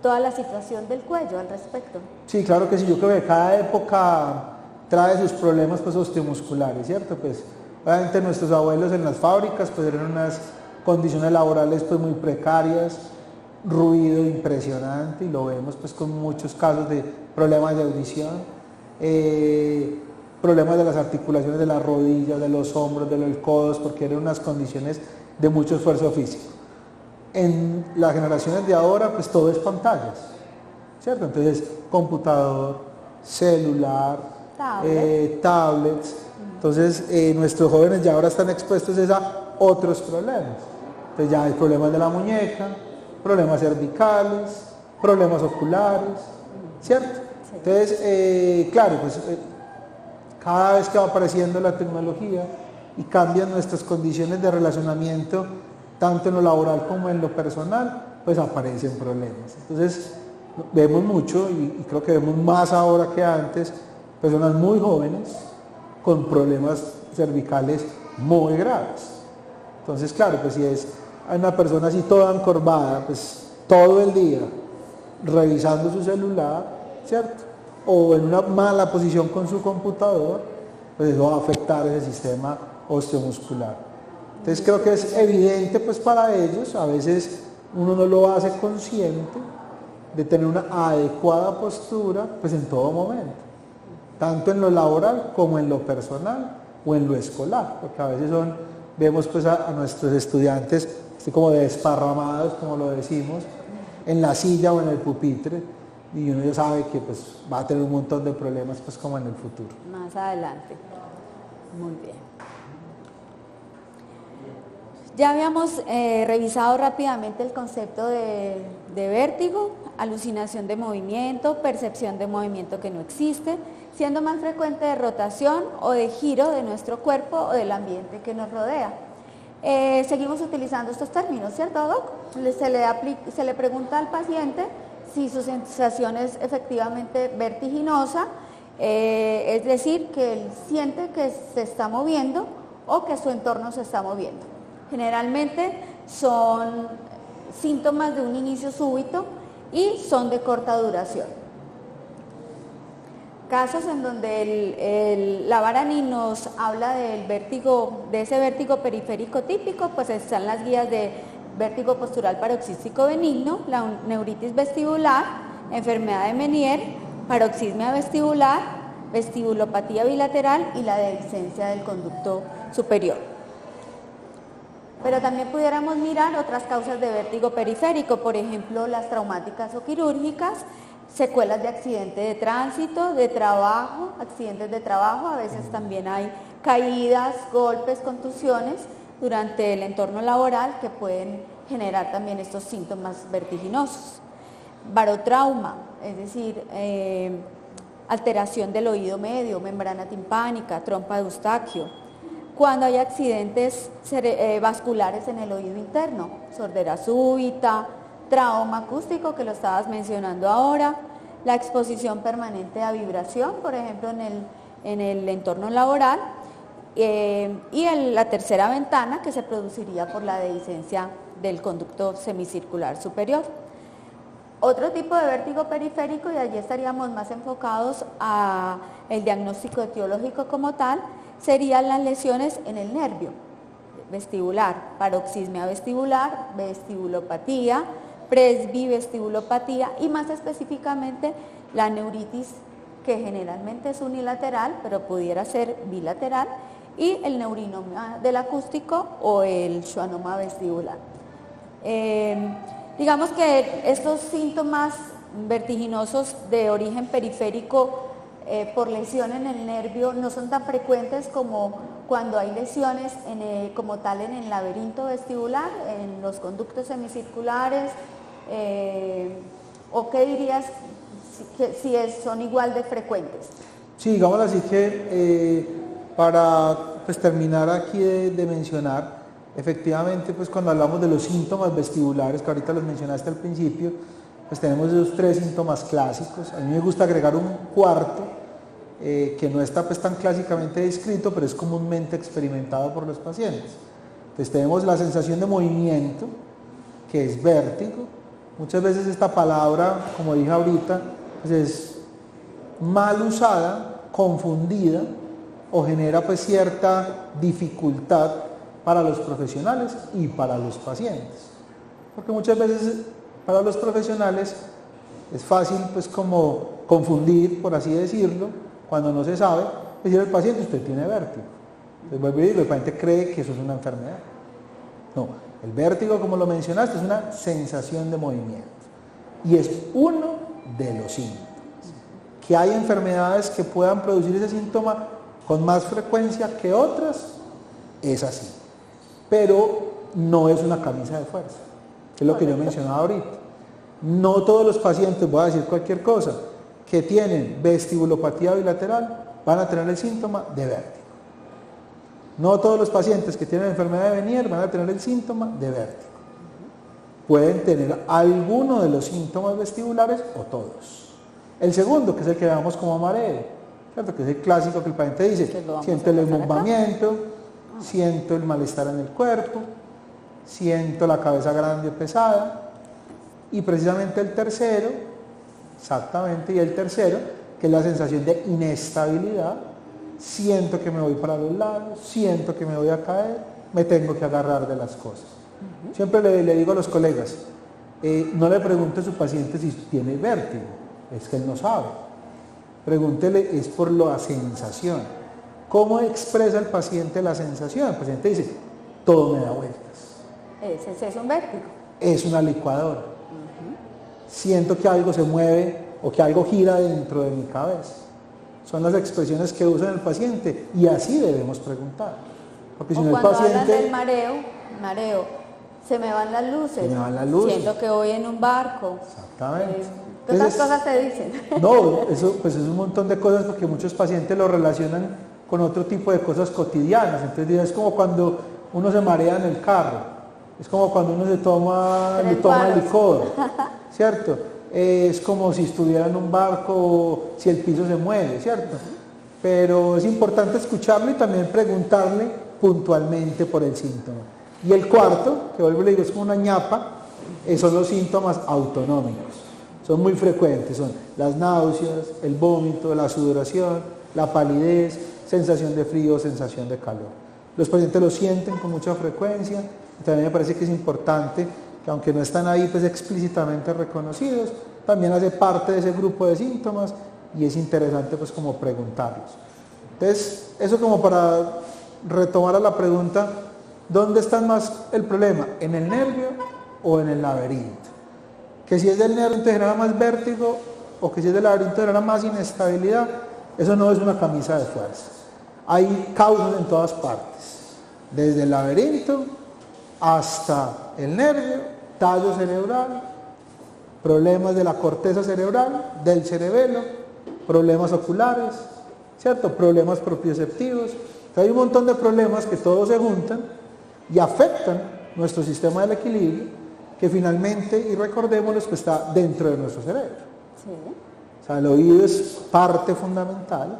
toda la situación del cuello al respecto? Sí, claro que sí, yo creo que cada época trae sus problemas pues osteomusculares, ¿cierto? Pues obviamente nuestros abuelos en las fábricas pues eran unas condiciones laborales pues muy precarias, ruido impresionante, y lo vemos pues con muchos casos de problemas de audición, problemas de las articulaciones de las rodillas, de los hombros, de los codos, porque eran unas condiciones de mucho esfuerzo físico. En las generaciones de ahora pues todo es pantallas, ¿cierto? Entonces computador, celular, tablets. Entonces nuestros jóvenes ya ahora están expuestos a otros problemas. Entonces ya hay problemas de la muñeca, problemas cervicales, problemas oculares, ¿cierto? Sí. Entonces, claro, pues cada vez que va apareciendo la tecnología y cambian nuestras condiciones de relacionamiento, tanto en lo laboral como en lo personal, pues aparecen problemas. Entonces, vemos mucho, y creo que vemos más ahora que antes, personas muy jóvenes con problemas cervicales muy graves. Entonces, claro, pues si es una persona así toda encorvada, pues todo el día revisando su celular, ¿cierto? O en una mala posición con su computador, pues eso va a afectar ese sistema osteomuscular. Entonces creo que es evidente pues para ellos, a veces uno no lo hace consciente de tener una adecuada postura pues en todo momento, tanto en lo laboral como en lo personal o en lo escolar, porque a veces vemos pues a nuestros estudiantes así como desparramados, como lo decimos, en la silla o en el pupitre, y uno ya sabe que pues va a tener un montón de problemas pues como en el futuro. Más adelante. Muy bien. Ya habíamos revisado rápidamente el concepto de vértigo, alucinación de movimiento, percepción de movimiento que no existe, siendo más frecuente de rotación o de giro de nuestro cuerpo o del ambiente que nos rodea. Seguimos utilizando estos términos, ¿cierto, Doc? Se le pregunta al paciente si su sensación es efectivamente vertiginosa, es decir, que él siente que se está moviendo o que su entorno se está moviendo. Generalmente son síntomas de un inicio súbito y son de corta duración. Casos en donde la Varani nos habla del vértigo, de ese vértigo periférico típico, pues están las guías de vértigo postural paroxístico benigno, la neuritis vestibular, enfermedad de Meniere, paroxismia vestibular, vestibulopatía bilateral y la dehiscencia del conducto superior. Pero también pudiéramos mirar otras causas de vértigo periférico, por ejemplo, las traumáticas o quirúrgicas, secuelas de accidente de tránsito, de trabajo, accidentes de trabajo, a veces también hay caídas, golpes, contusiones durante el entorno laboral que pueden generar también estos síntomas vertiginosos. Barotrauma, es decir, alteración del oído medio, membrana timpánica, trompa de Eustaquio. Cuando hay accidentes vasculares en el oído interno, sordera súbita, trauma acústico, que lo estabas mencionando ahora, la exposición permanente a vibración, por ejemplo, en el entorno laboral, y la tercera ventana, que se produciría por la dehiscencia del conducto semicircular superior. Otro tipo de vértigo periférico, y allí estaríamos más enfocados a el diagnóstico etiológico como tal, serían las lesiones en el nervio vestibular, paroxismia vestibular, vestibulopatía, presbivestibulopatía y más específicamente la neuritis, que generalmente es unilateral, pero pudiera ser bilateral, y el neurinoma del acústico o el schwannoma vestibular. Digamos que estos síntomas vertiginosos de origen periférico por lesión en el nervio no son tan frecuentes como cuando hay lesiones como tal en el laberinto vestibular, en los conductos semicirculares, o qué dirías si son igual de frecuentes. Sí, digámoslo así que para pues, terminar aquí de mencionar, efectivamente pues cuando hablamos de los síntomas vestibulares, que ahorita los mencionaste al principio, pues tenemos esos tres síntomas clásicos. A mí me gusta agregar un cuarto que no está pues tan clásicamente descrito, pero es comúnmente experimentado por los pacientes. Entonces tenemos la sensación de movimiento, que es vértigo. Muchas veces esta palabra, como dije ahorita, pues es mal usada confundida o genera pues cierta dificultad para los profesionales y para los pacientes. Porque muchas veces para los profesionales es fácil pues como confundir, por así decirlo, cuando no se sabe, decirle al paciente, usted tiene vértigo. Entonces vuelvo y digo, el paciente cree que eso es una enfermedad. No, el vértigo, como lo mencionaste, es una sensación de movimiento y es uno de los síntomas. Que hay enfermedades que puedan producir ese síntoma con más frecuencia que otras, es así. Pero no es una camisa de fuerza, que es lo que yo mencionaba ahorita. No todos los pacientes, voy a decir cualquier cosa, que tienen vestibulopatía bilateral van a tener el síntoma de vértigo. No todos los pacientes que tienen enfermedad de Meniere van a tener el síntoma de vértigo. Pueden tener alguno de los síntomas vestibulares o todos. El segundo, que es el que llamamos como mareo, ¿cierto? Que es el clásico que el paciente dice, siento el enbombamiento, siento el malestar en el cuerpo, siento la cabeza grande o pesada. Y precisamente el tercero, exactamente, y el tercero, que es la sensación de inestabilidad, siento que me voy para los lados, siento que me voy a caer, me tengo que agarrar de las cosas. Siempre le digo a los colegas, no le pregunte a su paciente si tiene vértigo, es que él no sabe. Pregúntele, es por la sensación. ¿Cómo expresa el paciente la sensación? El paciente dice, todo me da vueltas. Ese es un vértigo. Es una licuadora. Siento que algo se mueve o que algo gira dentro de mi cabeza. Son las expresiones que usa el paciente y así debemos preguntar. Porque si no el paciente... hablan del mareo, se me van las luces. Se me van las luces. Siento que voy en un barco. Exactamente. ¿Qué otras cosas te dicen? No, eso pues es un montón de cosas porque muchos pacientes lo relacionan con otro tipo de cosas cotidianas. Entonces es como cuando uno se marea en el carro, es como cuando uno le toma licor, ¿cierto? Es como si estuviera en un barco o si el piso se mueve, ¿cierto? Pero es importante escucharlo y también preguntarle puntualmente por el síntoma. Y el cuarto, que vuelvo y le digo, es como una ñapa, son los síntomas autonómicos. Son muy frecuentes, son las náuseas, el vómito, la sudoración, la palidez, sensación de frío, sensación de calor. Los pacientes lo sienten con mucha frecuencia y también me parece que es importante que aunque no están ahí pues explícitamente reconocidos, también hace parte de ese grupo de síntomas y es interesante pues como preguntarlos. Entonces, eso como para retomar a la pregunta, ¿dónde está más el problema? ¿En el nervio o en el laberinto? Que si es del nervio entonces genera más vértigo o que si es del laberinto genera más inestabilidad, eso no es una camisa de fuerza. Hay causas en todas partes, desde el laberinto hasta el nervio, tallo cerebral, problemas de la corteza cerebral, del cerebelo, problemas oculares, ¿cierto? Problemas propioceptivos. Hay un montón de problemas que todos se juntan y afectan nuestro sistema del equilibrio, que finalmente, y recordémoslo, que está dentro de nuestro cerebro. Sí. O sea, el oído es parte fundamental,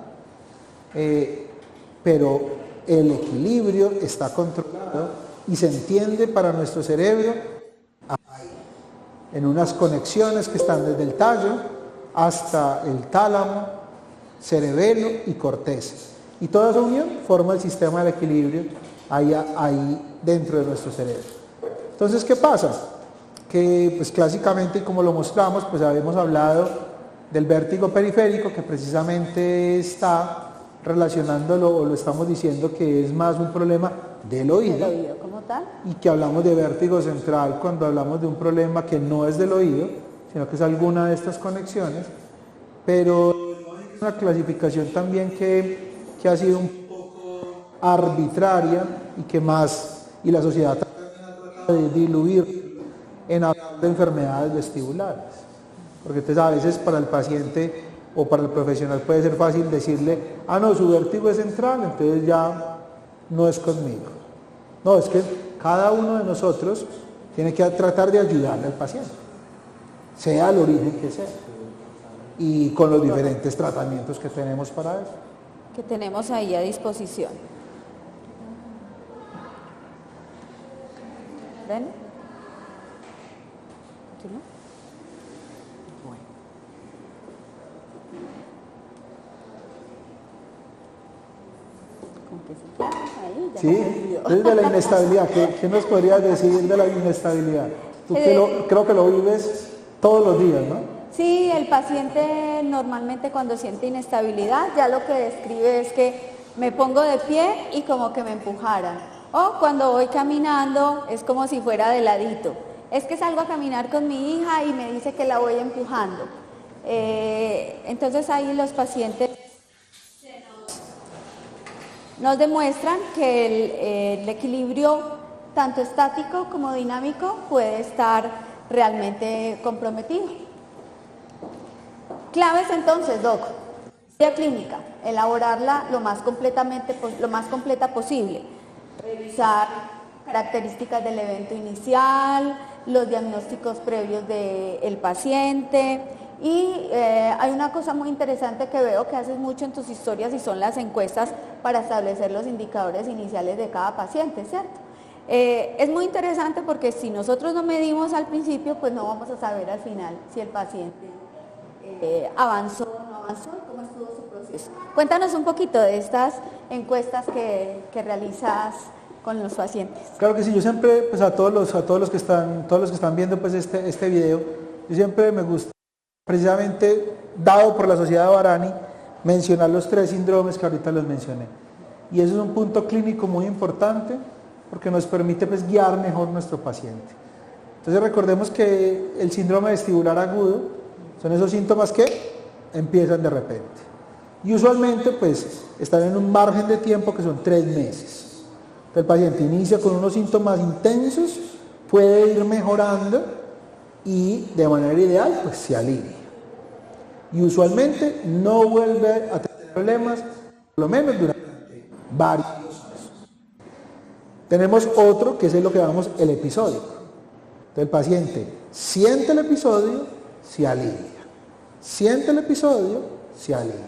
pero el equilibrio está controlado y se entiende para nuestro cerebro en unas conexiones que están desde el tallo hasta el tálamo, cerebelo y corteza. Y toda esa unión forma el sistema del equilibrio ahí dentro de nuestro cerebro. Entonces, ¿qué pasa? Que pues clásicamente, como lo mostramos, pues habíamos hablado del vértigo periférico, que precisamente está relacionándolo, o lo estamos diciendo que es más un problema del oído. ¿Del oído como tal? Y que hablamos de vértigo central cuando hablamos de un problema que no es del oído, sino que es alguna de estas conexiones, pero es una clasificación también que ha sido un poco arbitraria y que más, y la sociedad trata de diluir en hablar de enfermedades vestibulares, porque entonces a veces para el paciente o para el profesional puede ser fácil decirle, ah no, su vértigo es central, entonces ya no es conmigo. No, es que cada uno de nosotros tiene que tratar de ayudarle al paciente, sea el origen que sea, y con los diferentes tratamientos que tenemos para eso. Que tenemos ahí a disposición. ¿Ven? ¿Continúa? Bueno. Ahí ya ¿Sí? me olvidó. Entonces, de la inestabilidad, ¿qué nos podrías decir de la inestabilidad? Tú creo que lo vives todos los días, ¿no? Sí, el paciente normalmente cuando siente inestabilidad ya lo que describe es que me pongo de pie y como que me empujaran. O cuando voy caminando es como si fuera de ladito. Es que salgo a caminar con mi hija y me dice que la voy empujando. Entonces ahí los pacientes nos demuestran que el equilibrio tanto estático como dinámico puede estar realmente comprometido. Claves entonces, Doc. Historia clínica, elaborarla lo más completa posible. Revisar características del evento inicial, los diagnósticos previos del paciente. Y hay una cosa muy interesante que veo que haces mucho en tus historias y son las encuestas para establecer los indicadores iniciales de cada paciente, ¿cierto? Es muy interesante porque si nosotros no medimos al principio, pues no vamos a saber al final si el paciente avanzó o no avanzó, cómo estuvo su proceso. Cuéntanos un poquito de estas encuestas que realizas con los pacientes. Claro que sí, yo siempre, pues a todos los que están viendo pues este video, yo siempre me gusta, precisamente dado por la Sociedad de Varani, mencionar los 3 síndromes que ahorita los mencioné. Y eso es un punto clínico muy importante porque nos permite pues guiar mejor nuestro paciente. Entonces recordemos que el síndrome vestibular agudo son esos síntomas que empiezan de repente. Y usualmente pues están en un margen de tiempo que son 3 meses. El paciente inicia con unos síntomas intensos, puede ir mejorando y de manera ideal pues se alivia. Y usualmente no vuelve a tener problemas, por lo menos durante varios años. Tenemos otro que es lo que llamamos el episodio. Entonces el paciente siente el episodio, se alivia. Siente el episodio, se alivia.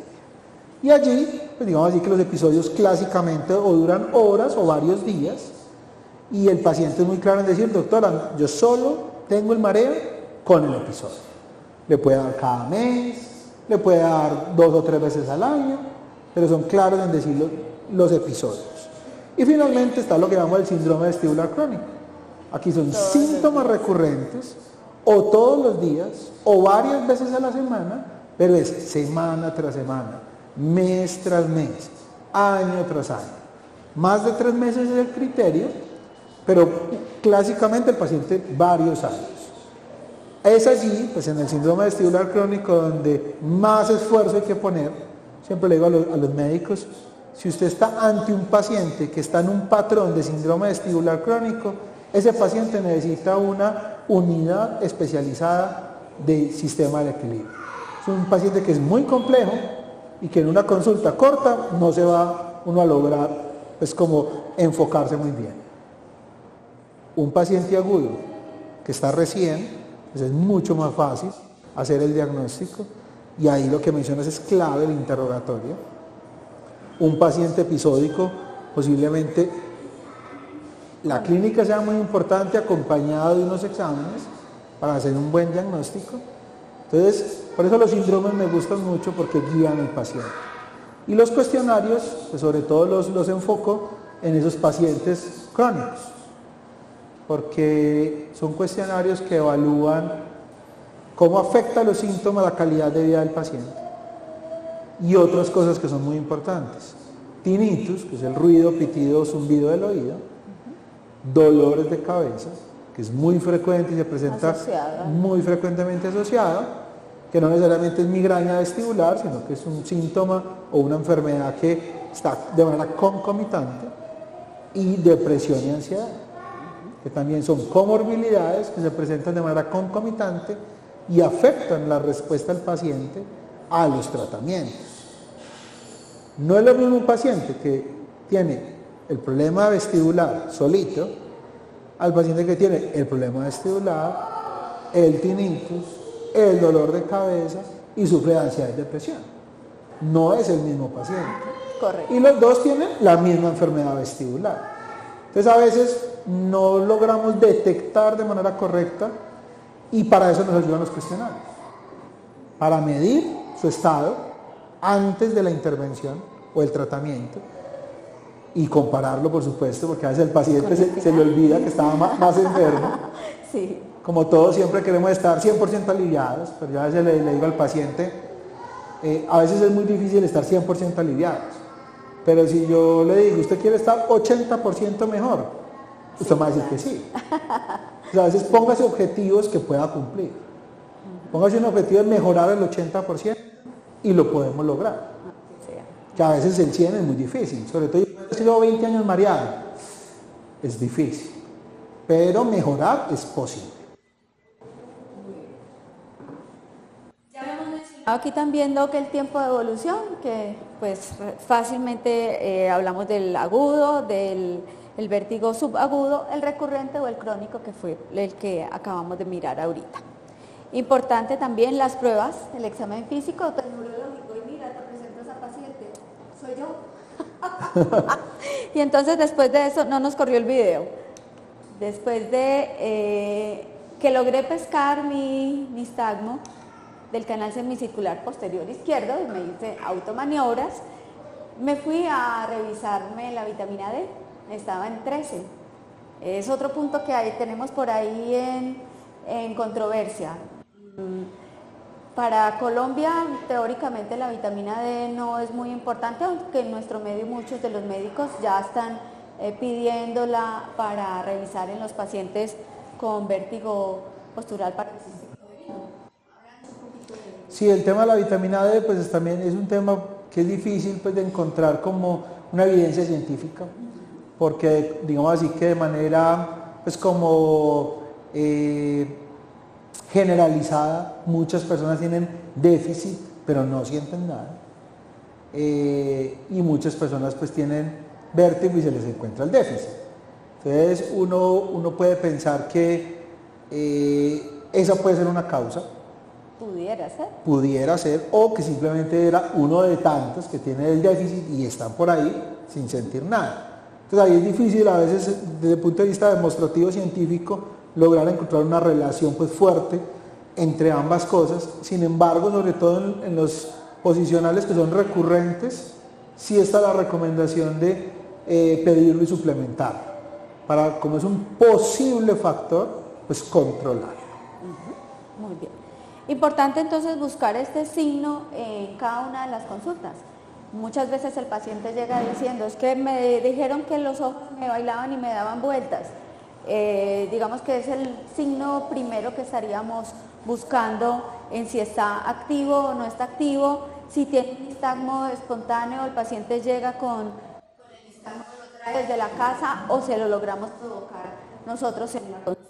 Y allí, pues digamos así que los episodios clásicamente o duran horas o varios días y el paciente es muy claro en decir, doctora, yo solo tengo el mareo con el episodio. Le puede dar cada mes, le puede dar 2 o 3 veces al año, pero son claros en decir los episodios. Y finalmente está lo que llamamos el síndrome vestibular crónico. Aquí son síntomas recurrentes o todos los días o varias veces a la semana, pero es semana tras semana, mes tras mes, año tras año. Más de 3 meses es el criterio, pero clásicamente el paciente varios años. Es allí, pues en el síndrome vestibular crónico, donde más esfuerzo hay que poner. Siempre le digo a los médicos, si usted está ante un paciente que está en un patrón de síndrome vestibular crónico, ese paciente necesita una unidad especializada de sistema de equilibrio. Es un paciente que es muy complejo y que en una consulta corta no se va uno a lograr pues como enfocarse muy bien. Un paciente agudo que está recién, pues es mucho más fácil hacer el diagnóstico y ahí lo que mencionas es clave el interrogatorio. Un paciente episódico, posiblemente la clínica sea muy importante acompañado de unos exámenes para hacer un buen diagnóstico. Entonces, por eso los síndromes me gustan mucho porque guían al paciente. Y los cuestionarios, pues sobre todo los enfoco en esos pacientes crónicos, porque son cuestionarios que evalúan cómo afecta los síntomas la calidad de vida del paciente. Y otras cosas que son muy importantes. Tinnitus, que es el ruido, pitido o zumbido del oído. Dolores de cabeza, que es muy frecuente y se presenta muy frecuentemente asociado, que no necesariamente es migraña vestibular, sino que es un síntoma o una enfermedad que está de manera concomitante, y depresión y ansiedad, que también son comorbilidades que se presentan de manera concomitante y afectan la respuesta del paciente a los tratamientos. No es lo mismo un paciente que tiene el problema vestibular solito al paciente que tiene el problema vestibular, el tinnitus, el dolor de cabeza y sufre de ansiedad y depresión. No es el mismo paciente. Correcto. Y los dos tienen la misma enfermedad vestibular. Entonces a veces no logramos detectar de manera correcta y para eso nos ayudan los cuestionarios. Para medir su estado antes de la intervención o el tratamiento y compararlo, por supuesto, porque a veces el paciente se le olvida que estaba más enfermo. Sí. Como todos siempre queremos estar 100% aliviados, pero yo a veces le digo al paciente, a veces es muy difícil estar 100% aliviados, pero si yo le digo, ¿usted quiere estar 80% mejor? Usted me va a decir que sí. O sea, a veces póngase objetivos que pueda cumplir. Póngase un objetivo de mejorar el 80% y lo podemos lograr. Que a veces el 100 es muy difícil, sobre todo si llevo 20 años mareado, es difícil, pero mejorar es posible. Aquí también viendo que el tiempo de evolución, que pues fácilmente hablamos del agudo, del el vértigo subagudo, el recurrente o el crónico, que fue el que acabamos de mirar ahorita. Importante también las pruebas, el examen físico, neurológico, y mira, te presento a esa paciente, soy yo. Y entonces después de eso no nos corrió el video. Después de que logré pescar mi nistagmo del canal semicircular posterior izquierdo, y me hice automaniobras, me fui a revisarme la vitamina D, estaba en 13. Es otro punto que tenemos por ahí en controversia. Para Colombia, teóricamente la vitamina D no es muy importante, aunque en nuestro medio muchos de los médicos ya están pidiéndola para revisar en los pacientes con vértigo postural parapsíquico. Sí, el tema de la vitamina D pues también es un tema que es difícil pues, de encontrar como una evidencia científica, porque digamos así que de manera pues como generalizada muchas personas tienen déficit pero no sienten nada, y muchas personas pues tienen vértigo y se les encuentra el déficit. Entonces uno puede pensar que esa puede ser una causa. Pudiera ser, o que simplemente era uno de tantos que tiene el déficit y están por ahí sin sentir nada. Entonces ahí es difícil a veces desde el punto de vista demostrativo científico lograr encontrar una relación pues fuerte entre ambas cosas. Sin embargo, sobre todo en los posicionales que son recurrentes, sí está la recomendación de pedirlo y suplementar para, como es un posible factor, pues controlar. Muy bien. Importante entonces buscar este signo en cada una de las consultas. Muchas veces el paciente llega diciendo, es que me dijeron que los ojos me bailaban y me daban vueltas. Digamos que es el signo primero que estaríamos buscando en si está activo o no está activo. Si tiene un nistagmo espontáneo, el paciente llega con el nistagmo desde la casa o se lo logramos provocar nosotros en la consulta.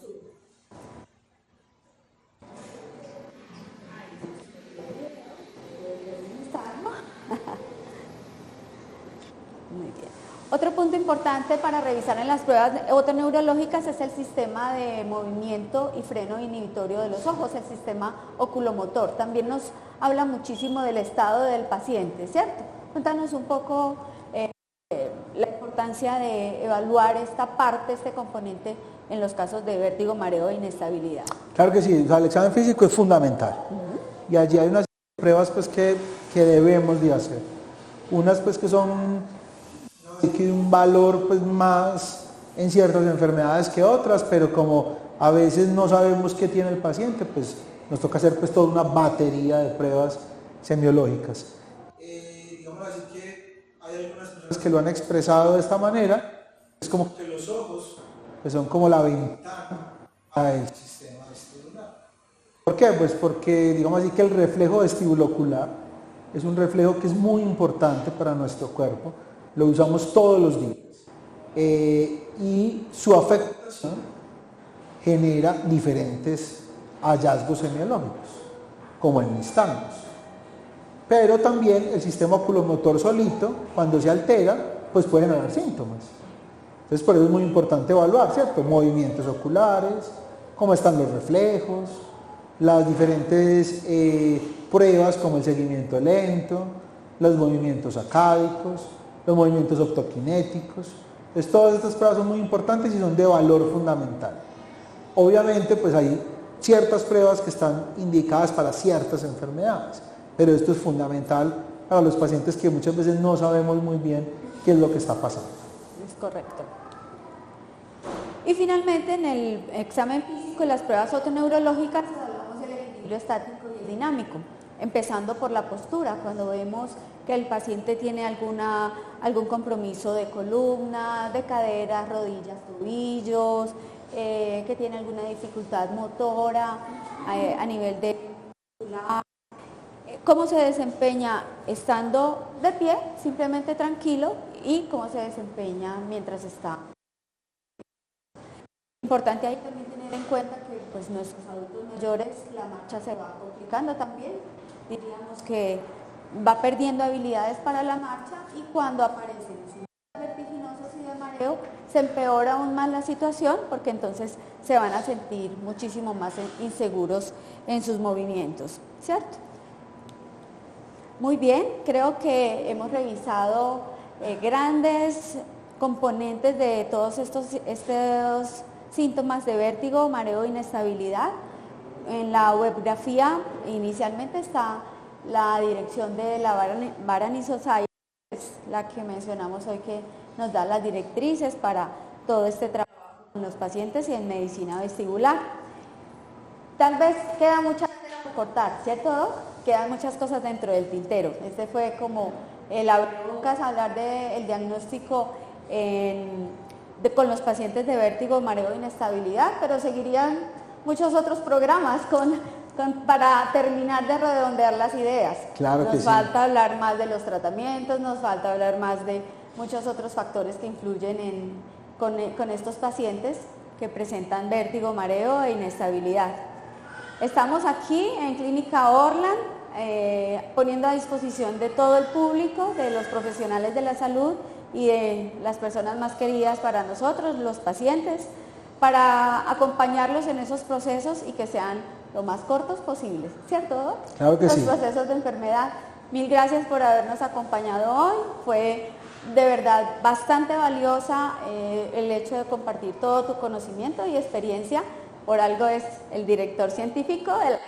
Muy bien. Otro punto importante para revisar en las pruebas otoneurológicas es el sistema de movimiento y freno inhibitorio de los ojos, el sistema oculomotor. También nos habla muchísimo del estado del paciente, ¿cierto? Cuéntanos un poco la importancia de evaluar esta parte, este componente en los casos de vértigo, mareo e inestabilidad. Claro que sí, o sea, el examen físico es fundamental. Y allí hay unas pruebas pues, que debemos de hacer. Unas pues que son que un valor pues más en ciertas enfermedades que otras, pero como a veces no sabemos qué tiene el paciente, pues nos toca hacer pues toda una batería de pruebas semiológicas. Digamos así que hay algunas personas que lo han expresado de esta manera, es como que los ojos pues son como la ventana al sistema vestibular. ¿Por qué? Pues porque digamos así que el reflejo vestibulocular es un reflejo que es muy importante para nuestro cuerpo. Lo usamos todos los días y su afectación genera diferentes hallazgos semiológicos, como en nistagmos. Pero también el sistema oculomotor solito, cuando se altera, pues puede generar síntomas. Entonces por eso es muy importante evaluar, ¿cierto? Movimientos oculares, cómo están los reflejos, las diferentes pruebas como el seguimiento lento, los movimientos acádicos, los movimientos optoquinéticos. Entonces todas estas pruebas son muy importantes y son de valor fundamental. Obviamente pues hay ciertas pruebas que están indicadas para ciertas enfermedades, pero esto es fundamental para los pacientes que muchas veces no sabemos muy bien qué es lo que está pasando. Es correcto. Y finalmente, en el examen físico y las pruebas otoneurológicas, hablamos del equilibrio estático y el dinámico, empezando por la postura. Cuando vemos que el paciente tiene algún compromiso de columna, de caderas, rodillas, tobillos, que tiene alguna dificultad motora a nivel de cómo se desempeña estando de pie, simplemente tranquilo, y cómo se desempeña mientras está. Importante ahí también tener en cuenta que pues nuestros adultos mayores, la marcha se va complicando también, diríamos que va perdiendo habilidades para la marcha, y cuando aparecen síntomas vertiginosos y de mareo se empeora aún más la situación, porque entonces se van a sentir muchísimo más inseguros en sus movimientos, ¿cierto? Muy bien, creo que hemos revisado grandes componentes de todos estos síntomas de vértigo, mareo e inestabilidad. En la webgrafía inicialmente está la dirección de la Varani Society, es la que mencionamos hoy, que nos da las directrices para todo este trabajo con los pacientes y en medicina vestibular. Tal vez queda mucha tela por cortar, ¿cierto, Doc? Quedan muchas cosas dentro del tintero. Este fue como el abrebocas, hablar del diagnóstico con los pacientes de vértigo, mareo e inestabilidad, pero seguirían muchos otros programas para terminar de redondear las ideas. Claro que sí. Nos falta hablar más de los tratamientos, nos falta hablar más de muchos otros factores que influyen con estos pacientes que presentan vértigo, mareo e inestabilidad. Estamos aquí en Clínica Orland, poniendo a disposición de todo el público, de los profesionales de la salud y de las personas más queridas para nosotros, los pacientes, para acompañarlos en esos procesos y que sean lo más cortos posibles, ¿cierto, Doc? Claro que sí. Los procesos de enfermedad. Mil gracias por habernos acompañado hoy. Fue de verdad bastante valiosa el hecho de compartir todo tu conocimiento y experiencia. Por algo es el director científico de la